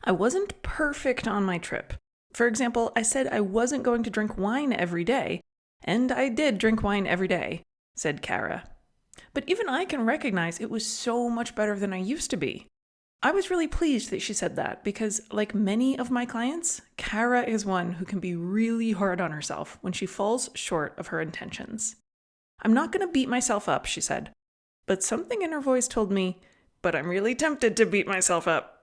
I wasn't perfect on my trip. For example, I said I wasn't going to drink wine every day, and I did drink wine every day, said Kara. But even I can recognize it was so much better than I used to be. I was really pleased that she said that because, like many of my clients, Kara is one who can be really hard on herself when she falls short of her intentions. I'm not going to beat myself up, she said. But something in her voice told me, but I'm really tempted to beat myself up.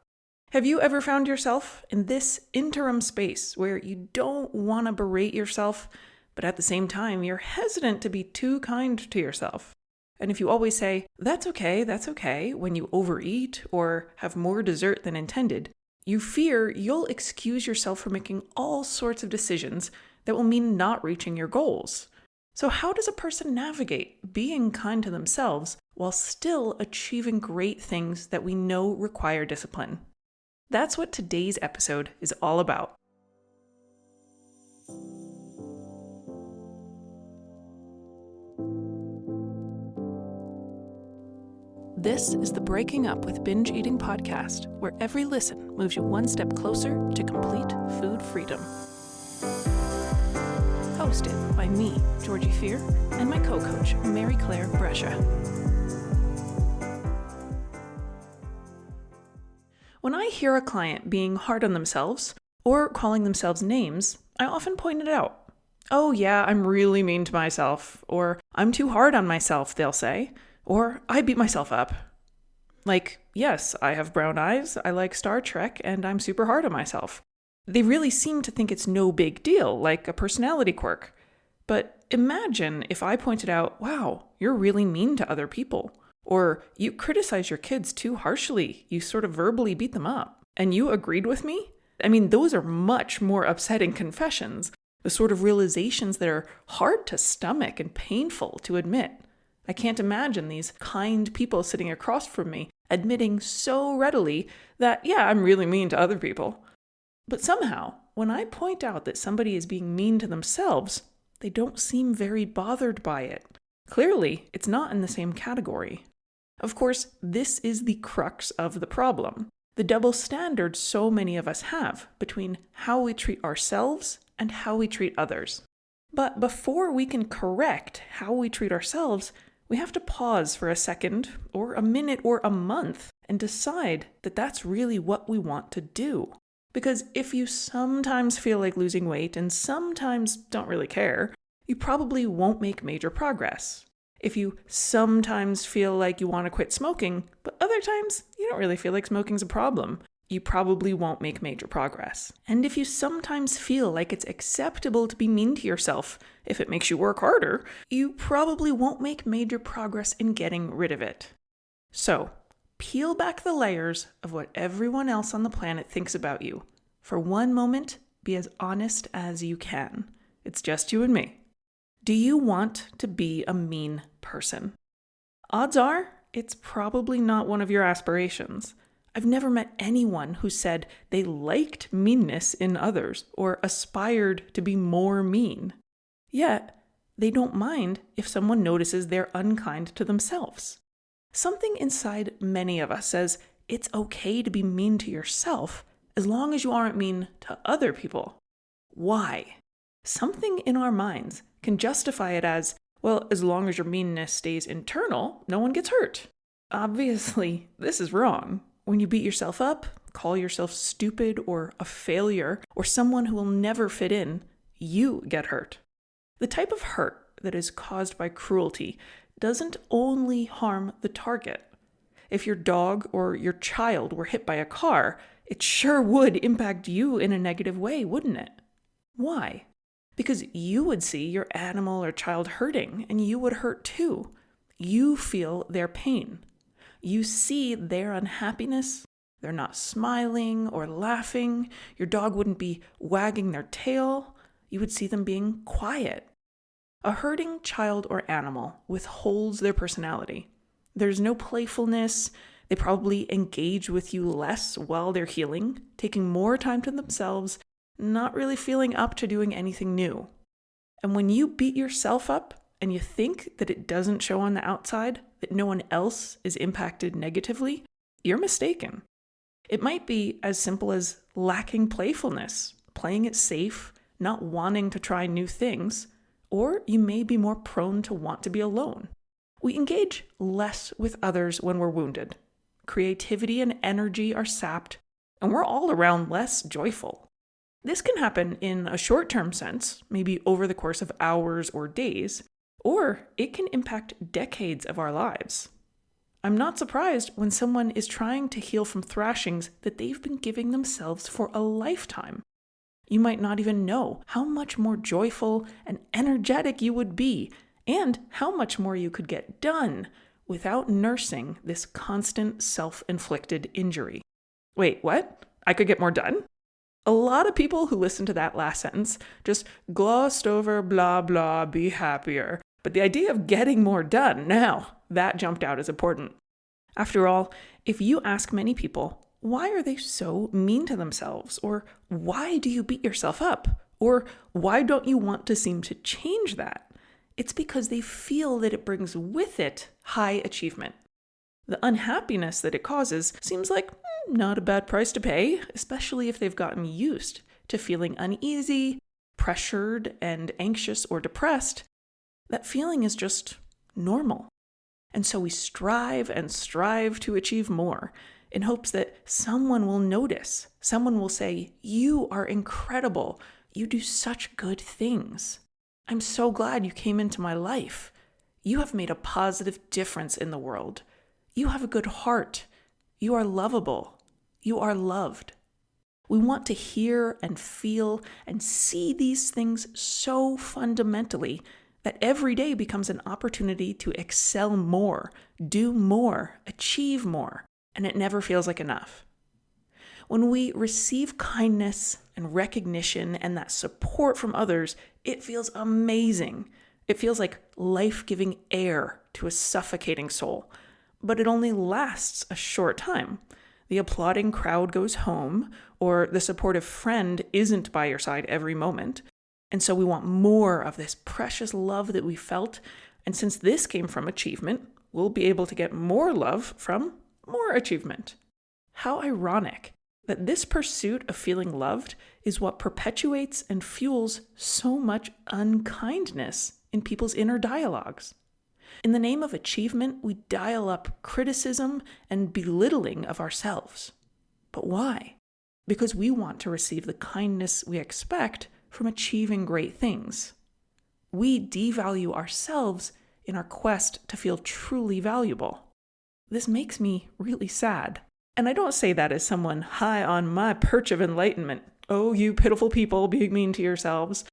Have you ever found yourself in this interim space where you don't want to berate yourself, but at the same time you're hesitant to be too kind to yourself? And if you always say, that's okay, when you overeat or have more dessert than intended, you fear you'll excuse yourself from making all sorts of decisions that will mean not reaching your goals. So how does a person navigate being kind to themselves while still achieving great things that we know require discipline? That's what today's episode is all about. This is the Breaking Up with Binge Eating podcast, where every listen moves you one step closer to complete food freedom. Hosted by me, Georgie Fear, and my co-coach, Mary Claire Brescia. When I hear a client being hard on themselves or calling themselves names, I often point it out. Oh yeah, I'm really mean to myself, or I'm too hard on myself, they'll say. Or, I beat myself up. Like, yes, I have brown eyes, I like Star Trek, and I'm super hard on myself. They really seem to think it's no big deal, like a personality quirk. But imagine if I pointed out, wow, you're really mean to other people. Or, you criticize your kids too harshly, you sort of verbally beat them up. And you agreed with me? I mean, those are much more upsetting confessions. The sort of realizations that are hard to stomach and painful to admit. I can't imagine these kind people sitting across from me admitting so readily that, yeah, I'm really mean to other people. But somehow, when I point out that somebody is being mean to themselves, they don't seem very bothered by it. Clearly, it's not in the same category. Of course, this is the crux of the problem. The double standard so many of us have between how we treat ourselves and how we treat others. But before we can correct how we treat ourselves, we have to pause for a second, or a minute, or a month, and decide that that's really what we want to do. Because if you sometimes feel like losing weight and sometimes don't really care, you probably won't make major progress. If you sometimes feel like you want to quit smoking, but other times you don't really feel like smoking's a problem, you probably won't make major progress. And if you sometimes feel like it's acceptable to be mean to yourself, if it makes you work harder, you probably won't make major progress in getting rid of it. So, peel back the layers of what everyone else on the planet thinks about you. For one moment, be as honest as you can. It's just you and me. Do you want to be a mean person? Odds are, it's probably not one of your aspirations. I've never met anyone who said they liked meanness in others or aspired to be more mean. Yet, they don't mind if someone notices they're unkind to themselves. Something inside many of us says it's okay to be mean to yourself as long as you aren't mean to other people. Why? Something in our minds can justify it as, well, as long as your meanness stays internal, no one gets hurt. Obviously, this is wrong. When you beat yourself up, call yourself stupid or a failure or someone who will never fit in, you get hurt. The type of hurt that is caused by cruelty doesn't only harm the target. If your dog or your child were hit by a car, it sure would impact you in a negative way, wouldn't it? Why? Because you would see your animal or child hurting and you would hurt too. You feel their pain. You see their unhappiness. They're not smiling or laughing. Your dog wouldn't be wagging their tail. You would see them being quiet. A hurting child or animal withholds their personality. There's no playfulness. They probably engage with you less while they're healing, taking more time to themselves, not really feeling up to doing anything new. And when you beat yourself up and you think that it doesn't show on the outside, that no one else is impacted negatively, you're mistaken. It might be as simple as lacking playfulness, playing it safe, not wanting to try new things, or you may be more prone to want to be alone. We engage less with others when we're wounded. Creativity and energy are sapped, and we're all around less joyful. This can happen in a short-term sense, maybe over the course of hours or days, or it can impact decades of our lives. I'm not surprised when someone is trying to heal from thrashings that they've been giving themselves for a lifetime. You might not even know how much more joyful and energetic you would be, and how much more you could get done without nursing this constant self-inflicted injury. Wait, what? I could get more done? A lot of people who listen to that last sentence just glossed over blah blah, be happier. But the idea of getting more done, now, that jumped out as important. After all, if you ask many people, why are they so mean to themselves? Or why do you beat yourself up? Or why don't you want to seem to change that? It's because they feel that it brings with it high achievement. The unhappiness that it causes seems like not a bad price to pay, especially if they've gotten used to feeling uneasy, pressured, and anxious or depressed. That feeling is just normal. And so we strive and strive to achieve more in hopes that someone will notice. Someone will say, "You are incredible. You do such good things. I'm so glad you came into my life. You have made a positive difference in the world. You have a good heart. You are lovable. You are loved." We want to hear and feel and see these things so fundamentally that every day becomes an opportunity to excel more, do more, achieve more, and it never feels like enough. When we receive kindness and recognition and that support from others, it feels amazing. It feels like life-giving air to a suffocating soul. But it only lasts a short time. The applauding crowd goes home, or the supportive friend isn't by your side every moment. And so we want more of this precious love that we felt. And since this came from achievement, we'll be able to get more love from more achievement. How ironic that this pursuit of feeling loved is what perpetuates and fuels so much unkindness in people's inner dialogues. In the name of achievement, we dial up criticism and belittling of ourselves. But why? Because we want to receive the kindness we expect from achieving great things. We devalue ourselves in our quest to feel truly valuable. This makes me really sad. And I don't say that as someone high on my perch of enlightenment. Oh, you pitiful people being mean to yourselves.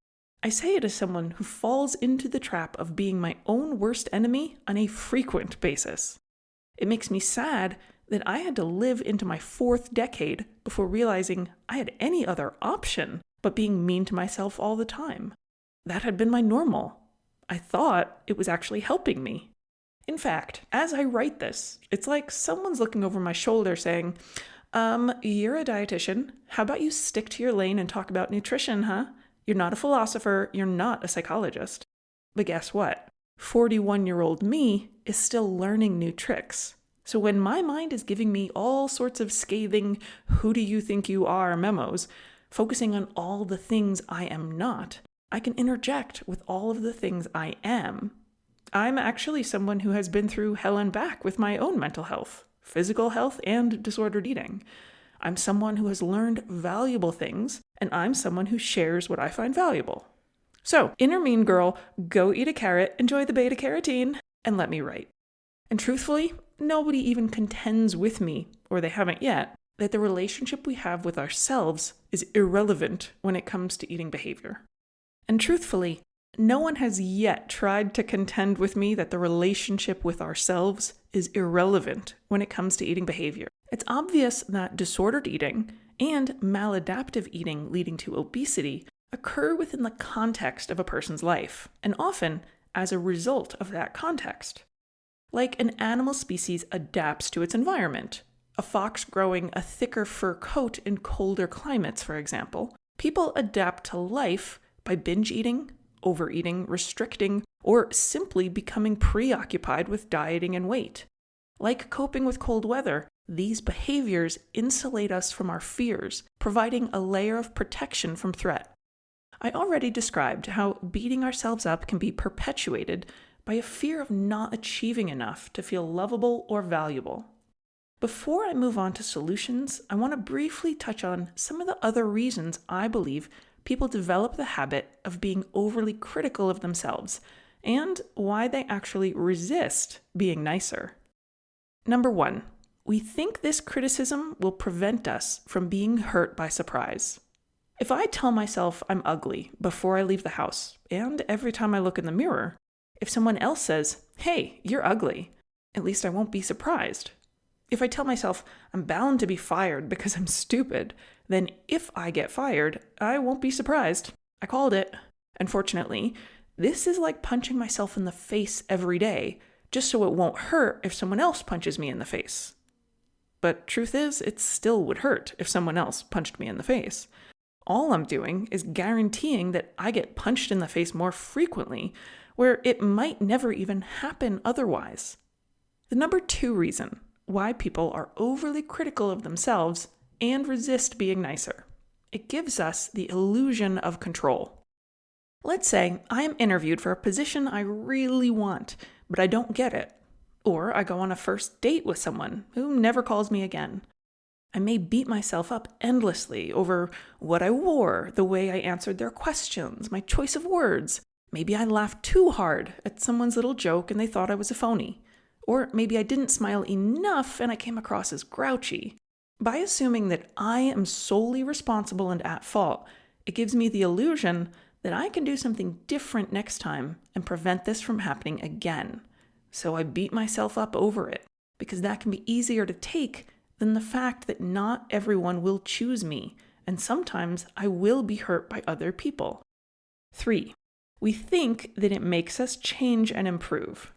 I say it as someone who falls into the trap of being my own worst enemy on a frequent basis. It makes me sad that I had to live into my 4th decade before realizing I had any other option but being mean to myself all the time. That had been my normal. I thought it was actually helping me. In fact, as I write this, it's like someone's looking over my shoulder saying, you're a dietitian. How about you stick to your lane and talk about nutrition, huh? You're not a philosopher. You're not a psychologist. But guess what? 41-year-old me is still learning new tricks. So when my mind is giving me all sorts of scathing, who do you think you are memos, focusing on all the things I am not, I can interject with all of the things I am. I'm actually someone who has been through hell and back with my own mental health, physical health, and disordered eating. I'm someone who has learned valuable things, and I'm someone who shares what I find valuable. So, inner mean girl, go eat a carrot, enjoy the beta carotene, and let me write. And truthfully, nobody even contends with me, or they haven't yet, that the relationship we have with ourselves is irrelevant when it comes to eating behavior. And truthfully, no one has yet tried to contend with me that the relationship with ourselves is irrelevant when it comes to eating behavior. It's obvious that disordered eating and maladaptive eating leading to obesity occur within the context of a person's life, and often as a result of that context. Like an animal species adapts to its environment, a fox growing a thicker fur coat in colder climates, for example, people adapt to life by binge eating, overeating, restricting, or simply becoming preoccupied with dieting and weight. Like coping with cold weather, These behaviors insulate us from our fears, providing a layer of protection from threat. I already described how beating ourselves up can be perpetuated by a fear of not achieving enough to feel lovable or valuable. Before I move on to solutions, I want to briefly touch on some of the other reasons I believe people develop the habit of being overly critical of themselves, and why they actually resist being nicer. Number 1, we think this criticism will prevent us from being hurt by surprise. If I tell myself I'm ugly before I leave the house, and every time I look in the mirror, if someone else says, "Hey, you're ugly," at least I won't be surprised. If I tell myself I'm bound to be fired because I'm stupid, then if I get fired, I won't be surprised. I called it. Unfortunately, this is like punching myself in the face every day, just so it won't hurt if someone else punches me in the face. But truth is, it still would hurt if someone else punched me in the face. All I'm doing is guaranteeing that I get punched in the face more frequently, where it might never even happen otherwise. The number 2 reason why people are overly critical of themselves and resist being nicer. It gives us the illusion of control. Let's say I am interviewed for a position I really want, but I don't get it. Or I go on a first date with someone who never calls me again. I may beat myself up endlessly over what I wore, the way I answered their questions, my choice of words. Maybe I laughed too hard at someone's little joke and they thought I was a phony. Or maybe I didn't smile enough and I came across as grouchy. By assuming that I am solely responsible and at fault, it gives me the illusion that I can do something different next time and prevent this from happening again. So I beat myself up over it, because that can be easier to take than the fact that not everyone will choose me, and sometimes I will be hurt by other people. 3, we think that it makes us change and improve.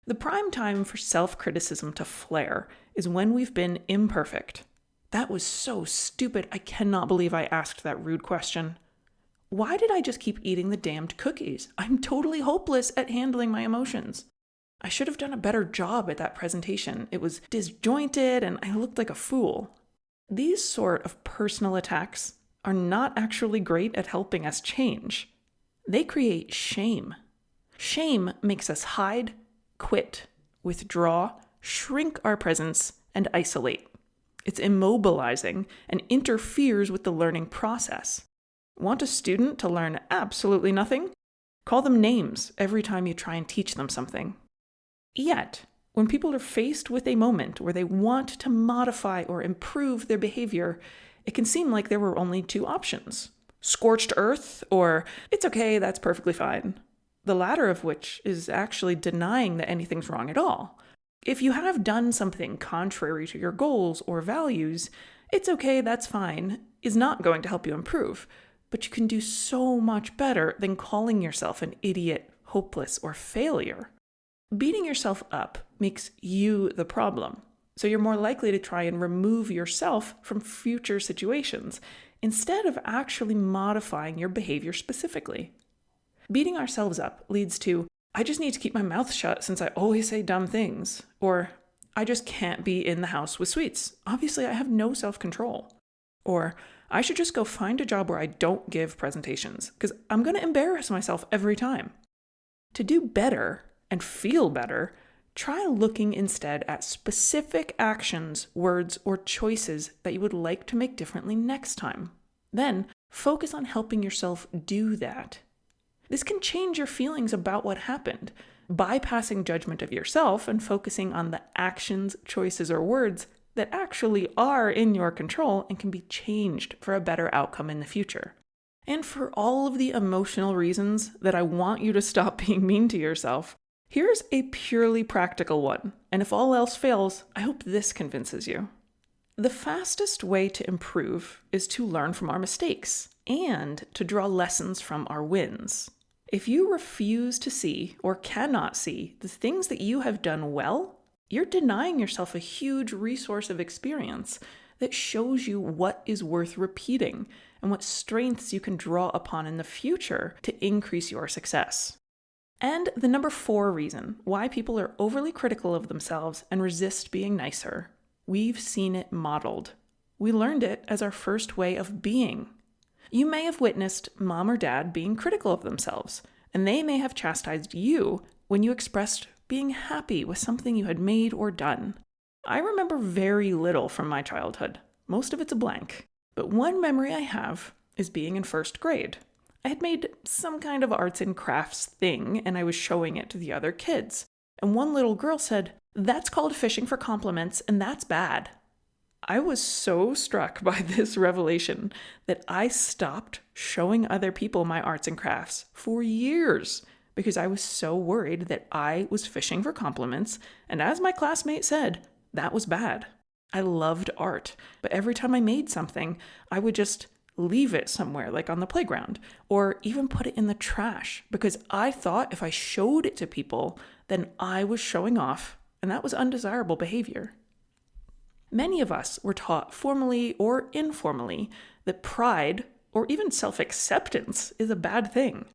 The prime time for self-criticism to flare is when we've been imperfect. That was so stupid, I cannot believe I asked that rude question. Why did I just keep eating the damned cookies? I'm totally hopeless at handling my emotions. I should have done a better job at that presentation. It was disjointed and I looked like a fool. These sort of personal attacks are not actually great at helping us change. They create shame. Shame makes us hide, quit, withdraw, shrink our presence, and isolate. It's immobilizing and interferes with the learning process. Want a student to learn absolutely nothing? Call them names every time you try and teach them something. Yet, when people are faced with a moment where they want to modify or improve their behavior, it can seem like there were only 2 options: scorched earth or it's okay, that's perfectly fine. The latter of which is actually denying that anything's wrong at all. If you have done something contrary to your goals or values, it's okay, that's fine, is not going to help you improve. But you can do so much better than calling yourself an idiot, hopeless, or failure. Beating yourself up makes you the problem, so you're more likely to try and remove yourself from future situations instead of actually modifying your behavior specifically. Beating ourselves up leads to, I just need to keep my mouth shut since I always say dumb things, or I just can't be in the house with sweets. Obviously, I have no self-control. Or I should just go find a job where I don't give presentations because I'm going to embarrass myself every time. To do better and feel better, try looking instead at specific actions, words, or choices that you would like to make differently next time. Then focus on helping yourself do that. This can change your feelings about what happened, bypassing judgment of yourself and focusing on the actions, choices, or words that actually are in your control and can be changed for a better outcome in the future. And for all of the emotional reasons that I want you to stop being mean to yourself, here's a purely practical one. And if all else fails, I hope this convinces you. The fastest way to improve is to learn from our mistakes and to draw lessons from our wins. If you refuse to see or cannot see the things that you have done well, you're denying yourself a huge resource of experience that shows you what is worth repeating and what strengths you can draw upon in the future to increase your success. And the number 4 reason why people are overly critical of themselves and resist being nicer We've seen it modeled. We learned it as our first way of being. You may have witnessed mom or dad being critical of themselves, and they may have chastised you when you expressed being happy with something you had made or done. I remember very little from my childhood. Most of it's a blank. But one memory I have is being in first grade. I had made some kind of arts and crafts thing, and I was showing it to the other kids. And one little girl said, "That's called fishing for compliments, and that's bad." I was so struck by this revelation that I stopped showing other people my arts and crafts for years because I was so worried that I was fishing for compliments, and as my classmate said, that was bad. I loved art, but every time I made something, I would just leave it somewhere, like on the playground, or even put it in the trash, because I thought if I showed it to people, then I was showing off, and that was undesirable behavior. Many of us were taught formally or informally that pride, or even self-acceptance, is a bad thing.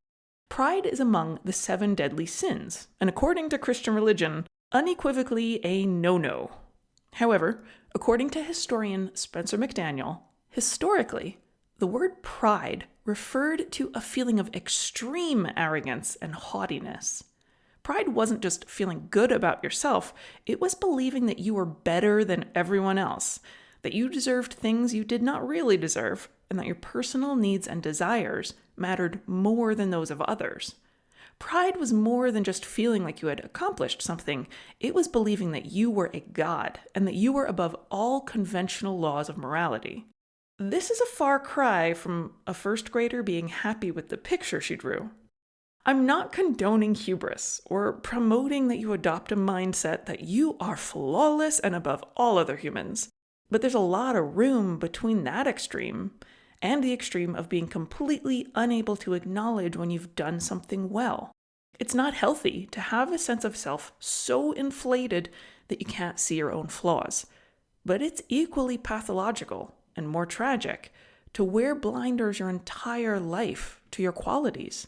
Pride is among the 7 deadly sins, and according to Christian religion, unequivocally a no-no. However, according to historian Spencer McDaniel, historically, the word pride referred to a feeling of extreme arrogance and haughtiness. Pride wasn't just feeling good about yourself, it was believing that you were better than everyone else, that you deserved things you did not really deserve, and that your personal needs and desires mattered more than those of others. Pride was more than just feeling like you had accomplished something. It was believing that you were a god and that you were above all conventional laws of morality. This is a far cry from a first grader being happy with the picture she drew. I'm not condoning hubris or promoting that you adopt a mindset that you are flawless and above all other humans. But there's a lot of room between that extreme and the extreme of being completely unable to acknowledge when you've done something well. It's not healthy to have a sense of self so inflated that you can't see your own flaws. But it's equally pathological and more tragic to wear blinders your entire life to your qualities.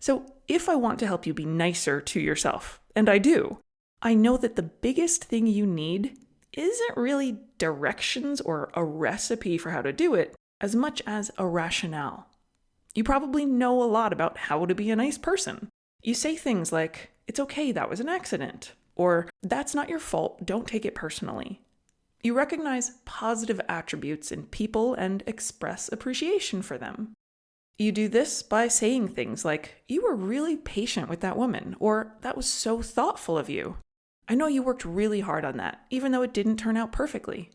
So if I want to help you be nicer to yourself, and I do, I know that the biggest thing you need isn't really directions or a recipe for how to do it, as much as a rationale. You probably know a lot about how to be a nice person. You say things like, "It's okay, that was an accident," or "That's not your fault, don't take it personally." You recognize positive attributes in people and express appreciation for them. You do this by saying things like, "You were really patient with that woman," or "That was so thoughtful of you. I know you worked really hard on that, even though it didn't turn out perfectly."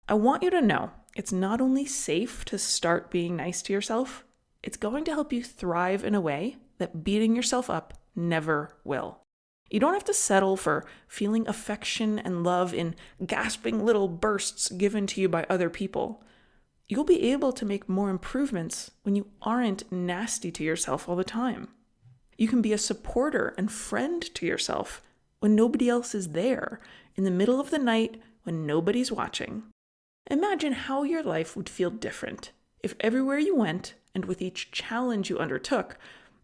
I want you to know it's not only safe to start being nice to yourself, it's going to help you thrive in a way that beating yourself up never will. You don't have to settle for feeling affection and love in gasping little bursts given to you by other people. You'll be able to make more improvements when you aren't nasty to yourself all the time. You can be a supporter and friend to yourself when nobody else is there, in the middle of the night when nobody's watching. Imagine how your life would feel different if everywhere you went and with each challenge you undertook,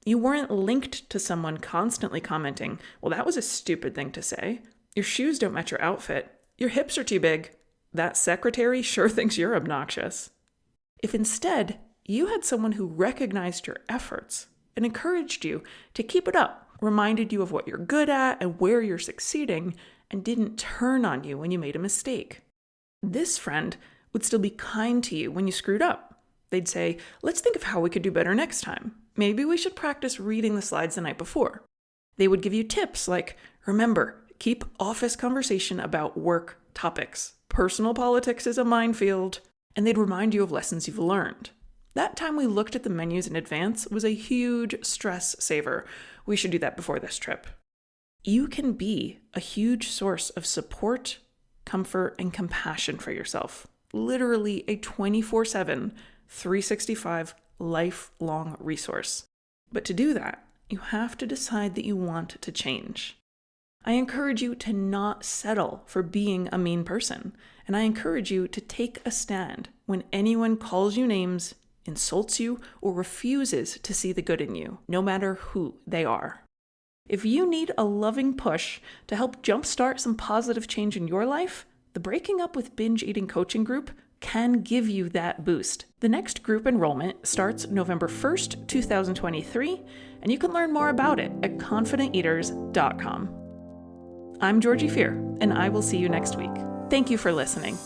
you weren't linked to someone constantly commenting, "Well, that was a stupid thing to say. Your shoes don't match your outfit. Your hips are too big. That secretary sure thinks you're obnoxious." If instead you had someone who recognized your efforts and encouraged you to keep it up, reminded you of what you're good at and where you're succeeding, and didn't turn on you when you made a mistake. This friend would still be kind to you when you screwed up. They'd say, "Let's think of how we could do better next time. Maybe we should practice reading the slides the night before." They would give you tips like, "Remember, keep office conversation about work topics. Personal politics is a minefield." And they'd remind you of lessons you've learned. That time we looked at the menus in advance was a huge stress saver. We should do that before this trip. You can be a huge source of support, comfort, and compassion for yourself. Literally a 24/7, 365 lifelong resource. But to do that, you have to decide that you want to change. I encourage you to not settle for being a mean person, and I encourage you to take a stand when anyone calls you names, insults you, or refuses to see the good in you, no matter who they are. If you need a loving push to help jumpstart some positive change in your life, The Breaking Up with Binge Eating coaching group can give you that boost. The next group enrollment starts November 1st, 2023, and you can learn more about it at confidenteaters.com. I'm Georgie Fear, and I will see you next week. Thank you for listening.